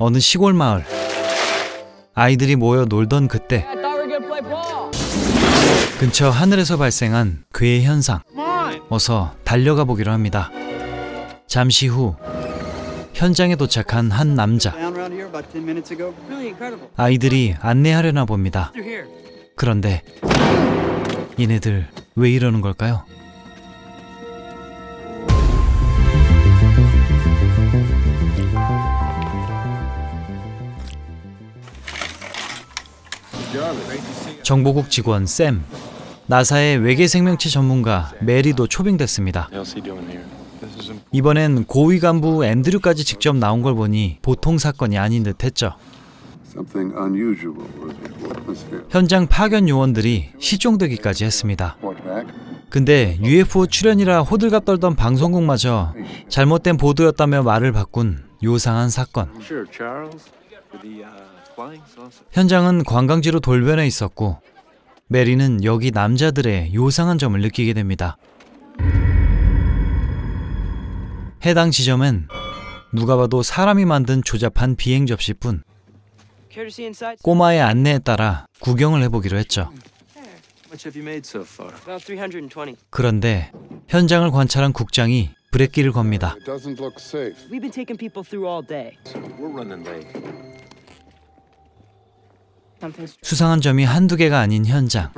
어느 시골 마을. 아이들이 모여 놀던 그때 근처 하늘에서 발생한 괴 현상. 어서 달려가 보기로 합니다. 잠시 후 현장에 도착한 한 남자. 아이들이 안내하려나 봅니다. 그런데 얘네들 왜 이러는 걸까요? 정보국 직원 샘, 나사의 외계 생명체 전문가 메리도 초빙됐습니다. 이번엔 고위 간부 앤드류까지 직접 나온 걸 보니 보통 사건이 아닌 듯 했죠. 현장 파견 요원들이 실종되기까지 했습니다. 근데 UFO 출연이라 호들갑 떨던 방송국마저 잘못된 보도였다며 말을 바꾼 요상한 사건. 현장은 관광지로 돌변해 있었고 메리는 여기 남자들의 요상한 점을 느끼게 됩니다. 해당 지점엔 누가 봐도 사람이 만든 조잡한 비행 접시뿐. 꼬마의 안내에 따라 구경을 해보기로 했죠. 그런데 현장을 관찰한 국장이 브레이크를 겁니다. 수상한 점이 한두 개가 아닌 현장.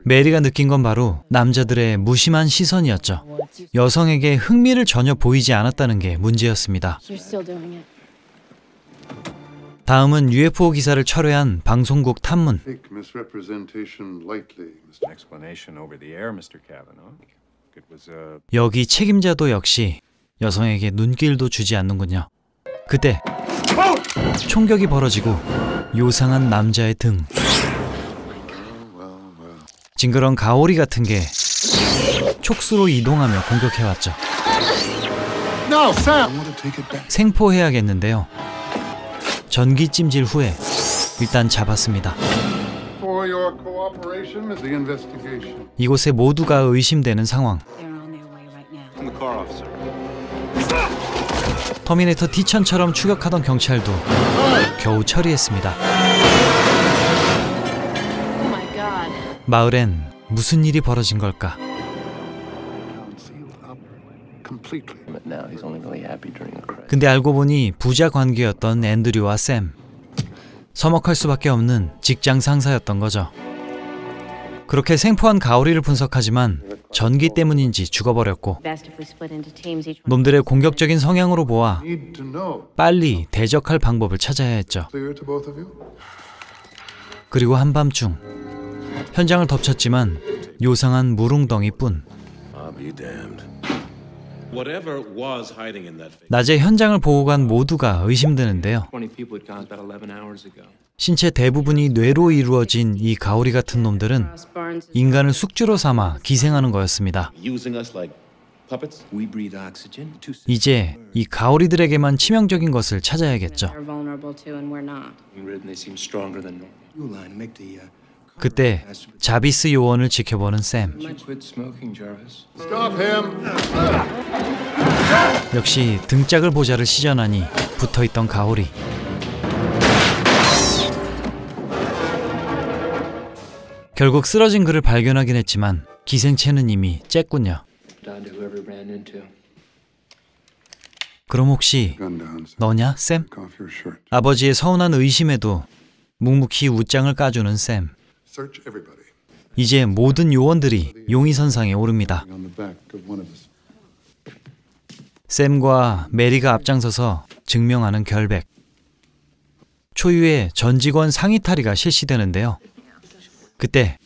메리가 느낀 건 바로 남자들의 무심한 시선이었죠. 여성에게 흥미를 전혀 보이지 않았다는 게 문제였습니다. 다음은 UFO 기사를 철회한 방송국 탐문. 여기 책임자도 역시 여성에게 눈길도 주지 않는군요. 그때 총격이 벌어지고 요상한 남자의 등. 징그러운 가오리 같은 게 촉수로 이동하며 공격해왔죠. 생포해야겠는데요. 전기 찜질 후에 일단 잡았습니다. 이곳에 모두가 의심되는 상황. 터미네이터 T-1000처럼 추격하던 경찰도 겨우 처리했습니다. 마을엔 무슨 일이 벌어진 걸까? 근데 알고 보니 부자 관계였던 앤드류와 샘. 서먹할 수밖에 없는 직장 상사였던 거죠. 그렇게 생포한 가오리를 분석하지만 전기 때문인지 죽어버렸고 놈들의 공격적인 성향으로 보아 빨리 대적할 방법을 찾아야 했죠. 그리고 한밤중 현장을 덮쳤지만 요상한 물웅덩이뿐. 낮에 현장을 보고 간 모두가 의심되는데요. 신체 대부분이 뇌로 이루어진 이 가오리 같은 놈들은 인간을 숙주로 삼아 기생하는 거였습니다. 이제 이 가오리들에게만 치명적인 것을 찾아야겠죠. 그때 자비스 요원을 지켜보는 샘. 역시 등짝을 보자를 시전하니 붙어있던 가오리. 결국 쓰러진 그를 발견하긴 했지만 기생체는 이미 쬐군요. 그럼 혹시 너냐, 샘? 아버지의 서운한 의심에도 묵묵히 웃장을 까주는 샘. 이제 모든 요원들이 용의선상에 오릅니다. 샘과 메리가 앞장서서 증명하는 결백. 초유의 전 직원 상의 탈의가 실시되는데요. 그때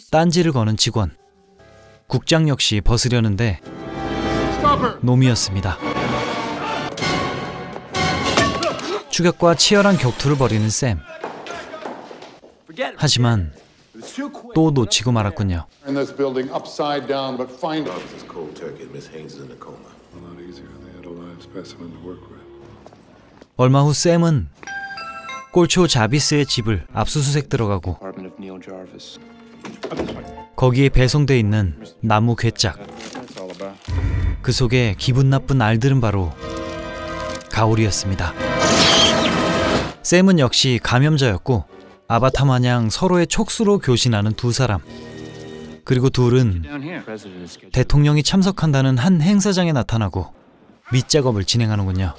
딴지를 거는 직원. 국장 역시 벗으려는데 놈이었습니다. 추격과 치열한 격투를 벌이는 샘. 하지만 또 놓치고 말았군요. 얼마 후 샘은 꼴초 자비스의 집을 압수수색 들어가고 거기에 배송돼 있는 나무 괴짝. 그 속에 기분 나쁜 알들은 바로 가오리였습니다. 샘은 역시 감염자였고 아바타 마냥 서로의 촉수로 교신하는 두 사람. 그리고 둘은 대통령이 참석한다는 한 행사장에 나타나고 밑작업을 진행하는군요.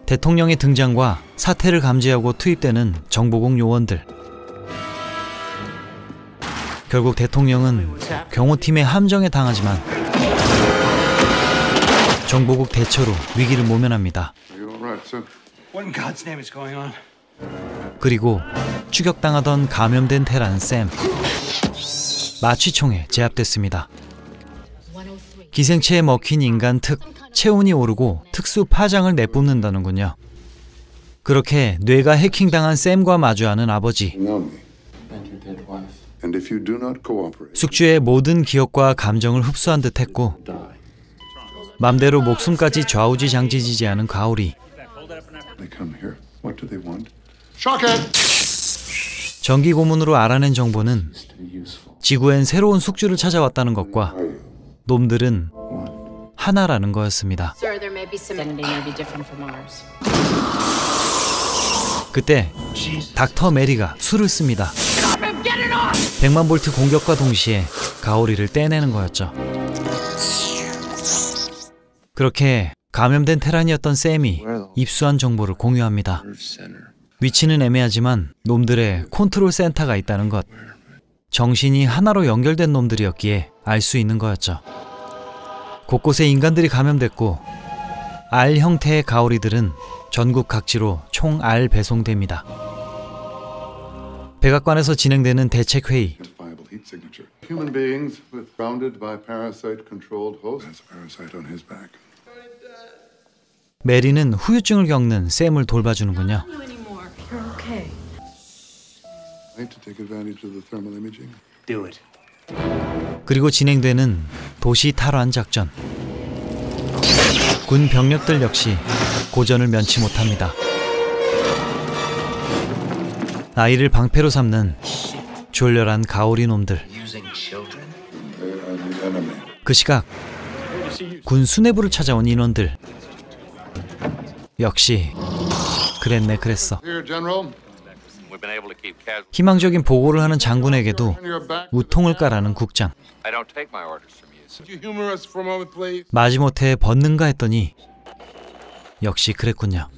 대통령의 등장과 사태를 감지하고 투입되는 정보국 요원들. 결국 대통령은 경호팀의 함정에 당하지만 정보국 대처로 위기를 모면합니다. 그리고 추격당하던 감염된 테란 샘, 마취총에 제압됐습니다. 기생체에 먹힌 인간 특, 체온이 오르고 특수 파장을 내뿜는다는군요. 그렇게 뇌가 해킹당한 샘과 마주하는 아버지. 숙주의 모든 기억과 감정을 흡수한 듯 했고 맘대로 목숨까지 좌우지장지지지하는 가오리. 전기 고문으로 알아낸 정보는 지구엔 새로운 숙주를 찾아왔다는 것과 놈들은 하나라는 거였습니다. 그때 닥터 메리가 수를 씁니다. 100만 볼트 공격과 동시에 가오리를 떼내는 거였죠. 그렇게 감염된 테란이었던 샘이 입수한 정보를 공유합니다. 위치는 애매하지만 놈들의 컨트롤 센터가 있다는 것. 정신이 하나로 연결된 놈들이었기에 알 수 있는 거였죠. 곳곳에 인간들이 감염됐고 알 형태의 가오리들은 전국 각지로 총 알 배송됩니다. 백악관에서 진행되는 대책회의. 메리는 후유증을 겪는 샘을 돌봐주는군요. 그리고 진행되는 도시 탈환 작전. 군 병력들 역시 고전을 면치 못합니다. 아이를 방패로 삼는 졸렬한 가오리 놈들. 그 시각 군 수뇌부를 찾아온 인원들. 역시 그랬네 그랬어. 희망적인 보고를 하는 장군에게도 우통을 까라는 국장. 마지못해 벗는가 했더니 역시 그랬군요.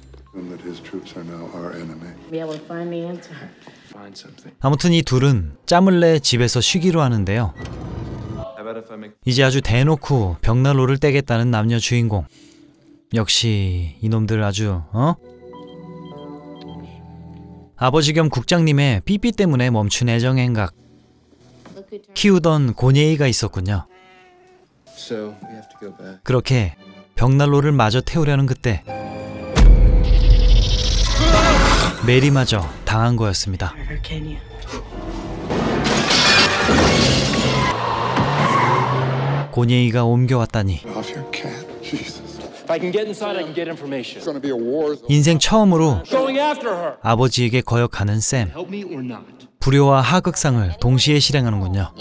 아무튼 이 둘은 짬을 내 집에서 쉬기로 하는데요. 이제 아주 대놓고 벽난로를 떼겠다는 남녀 주인공. 역시 이놈들 아주 아버지 겸 국장님의 삐삐 때문에 멈춘 애정행각. 키우던 고니에이가 있었군요. 그렇게 벽난로를 마저 태우려는 그때 메리마저 당한 거였습니다. 고니에이가 옮겨왔다니. 인생 처음으로 아버지에게 거역하는 샘. 불효와 하극상을 동시에 실행하는군요.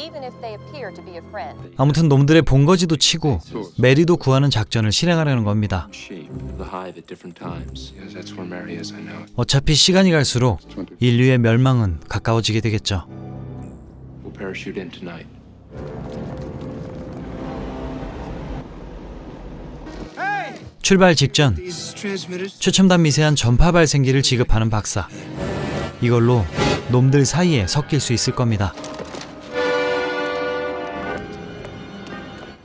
아무튼 놈들의 본거지도 치고 메리도 구하는 작전을 실행하려는 겁니다. 어차피 시간이 갈수록 인류의 멸망은 가까워지게 되겠죠. 출발 직전 최첨단 미세한 전파 발생기를 지급하는 박사. 이걸로 놈들 사이에 섞일 수 있을 겁니다.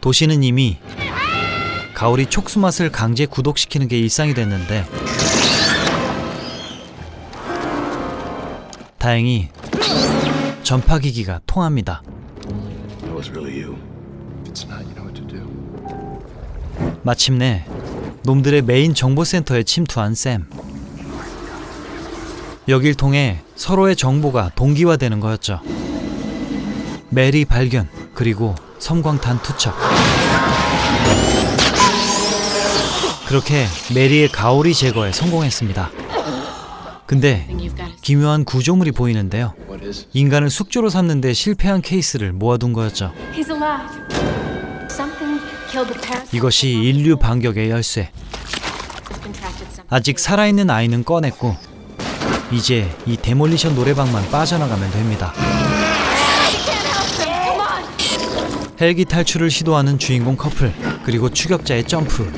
도시는 이미 가오리 촉수맛을 강제 구독시키는 게 일상이 됐는데 다행히 전파기기가 통합니다. 마침내 놈들의 메인 정보센터에 침투한 샘. 여길 통해 서로의 정보가 동기화되는 거였죠. 메리 발견, 그리고 섬광탄 투척. 그렇게 메리의 가오리 제거에 성공했습니다. 근데 기묘한 구조물이 보이는데요. 인간을 숙주로 삼는 데 실패한 케이스를 모아둔 거였죠. 이것이 인류 반격의 열쇠. 아직 살아있는 아이는 꺼냈고 이제 이 데몰리션 노래방만 빠져나가면 됩니다. 헬기 탈출을 시도하는 주인공 커플, 그리고 추격자의 점프.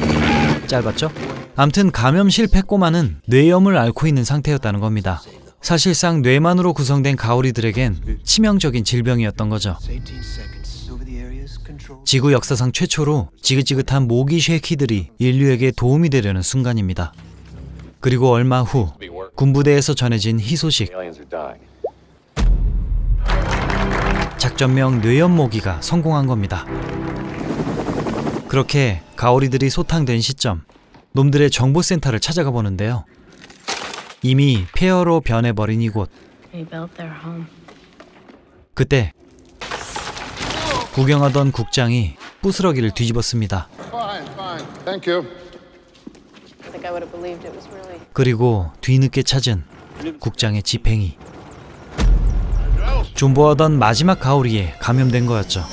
짧았죠? 암튼 감염 실패 꼬마는 뇌염을 앓고 있는 상태였다는 겁니다. 사실상 뇌만으로 구성된 가오리들에겐 치명적인 질병이었던 거죠. 지구 역사상 최초로 지긋지긋한 모기 쉐키들이 인류에게 도움이 되려는 순간입니다. 그리고 얼마 후 군부대에서 전해진 희소식. 작전명 뇌염 모기가 성공한 겁니다. 그렇게 가오리들이 소탕된 시점, 놈들의 정보센터를 찾아가 보는데요. 이미 폐허로 변해버린 이곳. 그때 구경하던 국장이 부스러기를 뒤집었습니다. 그리고 뒤늦게 찾은 국장의 지팽이. 존버하던 마지막 가오리에 감염된 거였죠.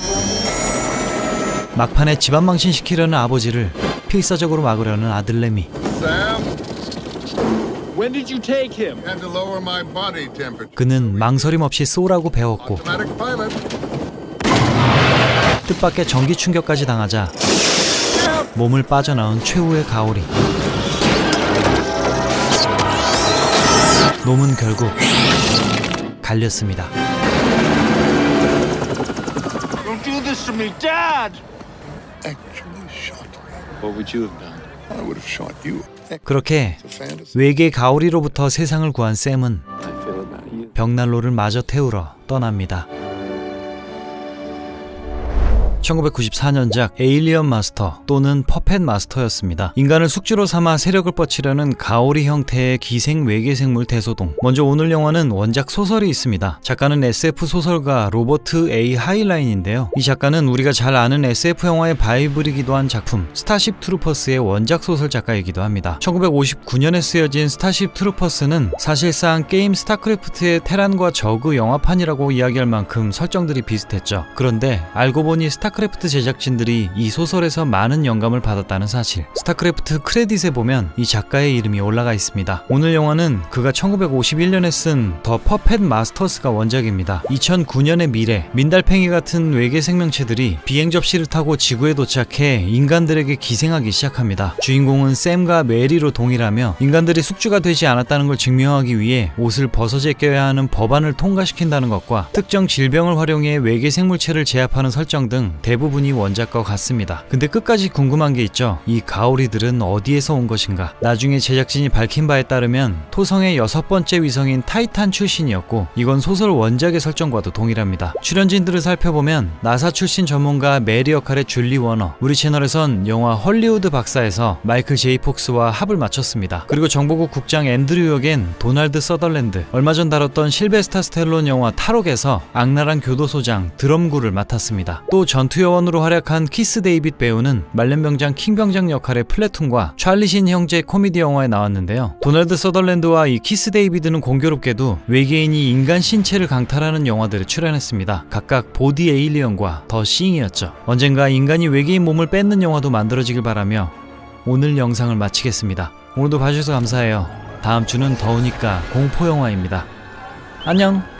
막판에 집안 망신시키려는 아버지를 필사적으로 막으려는 아들 레미. 그는 망설임 없이 쏘라고 배웠고 뜻밖의 전기 충격까지 당하자 몸을 빠져나온 최후의 가오리. 놈은 결국 갈렸습니다. Don't do this to me, Dad! Actually shot me. What would you have done? I would have shot you. 그렇게 외계 가오리로부터 세상을 구한 샘은 벽난로를 마저 태우러 떠납니다. 1994년작 에일리언 마스터 또는 퍼펫 마스터였습니다. 인간을 숙주로 삼아 세력을 뻗치려는 가오리 형태의 기생 외계생물 대소동. 먼저 오늘 영화는 원작 소설이 있습니다. 작가는 SF 소설가 로버트 A. 하일라인인데요. 이 작가는 우리가 잘 아는 SF 영화의 바이블이기도 한 작품 스타쉽 트루퍼스의 원작 소설 작가이기도 합니다. 1959년에 쓰여진 스타쉽 트루퍼스는 사실상 게임 스타크래프트의 테란과 저그 영화판이라고 이야기할 만큼 설정들이 비슷했죠. 그런데 알고 보니 스타크래프트 제작진들이 이 소설에서 많은 영감을 받았다는 사실. 스타크래프트 크레딧에 보면 이 작가의 이름이 올라가 있습니다. 오늘 영화는 그가 1951년에 쓴 더 퍼펫 마스터스가 원작입니다. 2009년의 미래, 민달팽이 같은 외계 생명체들이 비행 접시를 타고 지구에 도착해 인간들에게 기생하기 시작합니다. 주인공은 샘과 메리로 동일하며 인간들이 숙주가 되지 않았다는 걸 증명하기 위해 옷을 벗어 제껴야 하는 법안을 통과시킨다는 것과 특정 질병을 활용해 외계 생물체를 제압하는 설정 등 대부분이 원작과 같습니다. 근데 끝까지 궁금한 게 있죠. 이 가오리들은 어디에서 온 것인가? 나중에 제작진이 밝힌 바에 따르면 토성의 6번째 위성인 타이탄 출신이었고 이건 소설 원작의 설정과도 동일합니다. 출연진들을 살펴보면 나사 출신 전문가 메리 역할의 줄리 워너, 우리 채널에선 영화 헐리우드 박사에서 마이클 제이 폭스와 합을 맞췄습니다. 그리고 정보국 국장 앤드류 역엔 도널드 서덜랜드, 얼마 전 다뤘던 실베스타 스텔론 영화 탈옥에서 악랄한 교도소장 드럼구를 맡았습니다. 또 전투요원으로 활약한 키스 데이빗 배우는 말년병장 킹병장 역할의 플래툰과 찰리 신 형제 코미디 영화에 나왔는데요. 도널드 서덜랜드와 이 키스 데이비드는 공교롭게도 외계인이 인간 신체를 강탈하는 영화들에 출연했습니다. 각각 보디 에일리언과 더 싱이었죠. 언젠가 인간이 외계인 몸을 뺏는 영화도 만들어지길 바라며 오늘 영상을 마치겠습니다. 오늘도 봐주셔서 감사해요. 다음 주는 더우니까 공포 영화입니다. 안녕.